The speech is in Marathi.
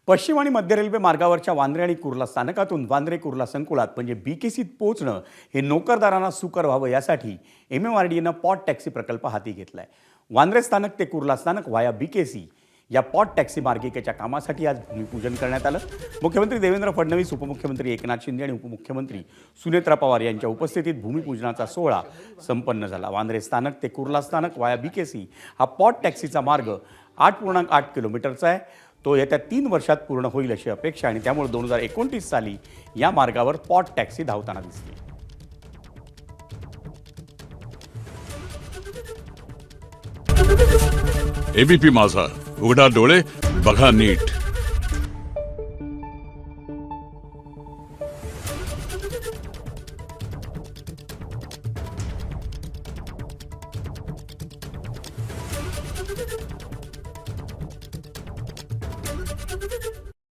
पश्चिम आणि मध्य रेल्वे मार्गावरच्या वांद्रे आणि कुर्ला स्थानकातून वांद्रे कुर्ला संकुलात म्हणजे बीकेसीत पोहोचणं हे नोकरदारांना सुकर व्हावं यासाठी MMRDAनं पॉड टॅक्सी प्रकल्प हाती घेतला आहे. वांद्रे स्थानक ते कुर्ला स्थानक व्हाया बीकेसी या पॉड टॅक्सी मार्गिकेच्या कामासाठी आज भूमिपूजन करण्यात आलं. मुख्यमंत्री देवेंद्र फडणवीस, उपमुख्यमंत्री एकनाथ शिंदे आणि उपमुख्यमंत्री सुनेत्रा पवार यांच्या उपस्थितीत भूमिपूजनाचा सोहळा संपन्न झाला. वांद्रे स्थानक ते कुर्ला स्थानक व्हाया बीकेसी हा पॉड टॅक्सीचा मार्ग 8.8 किलोमीटरचा आहे. तो येत्या 3 वर्षात पूर्ण होईल अशी अपेक्षा आणि त्यामुळे 2029 साली या मार्गावर पॉड टॅक्सी धावताना दिसली. ABP माझा, उघडा डोळे बघा नीट.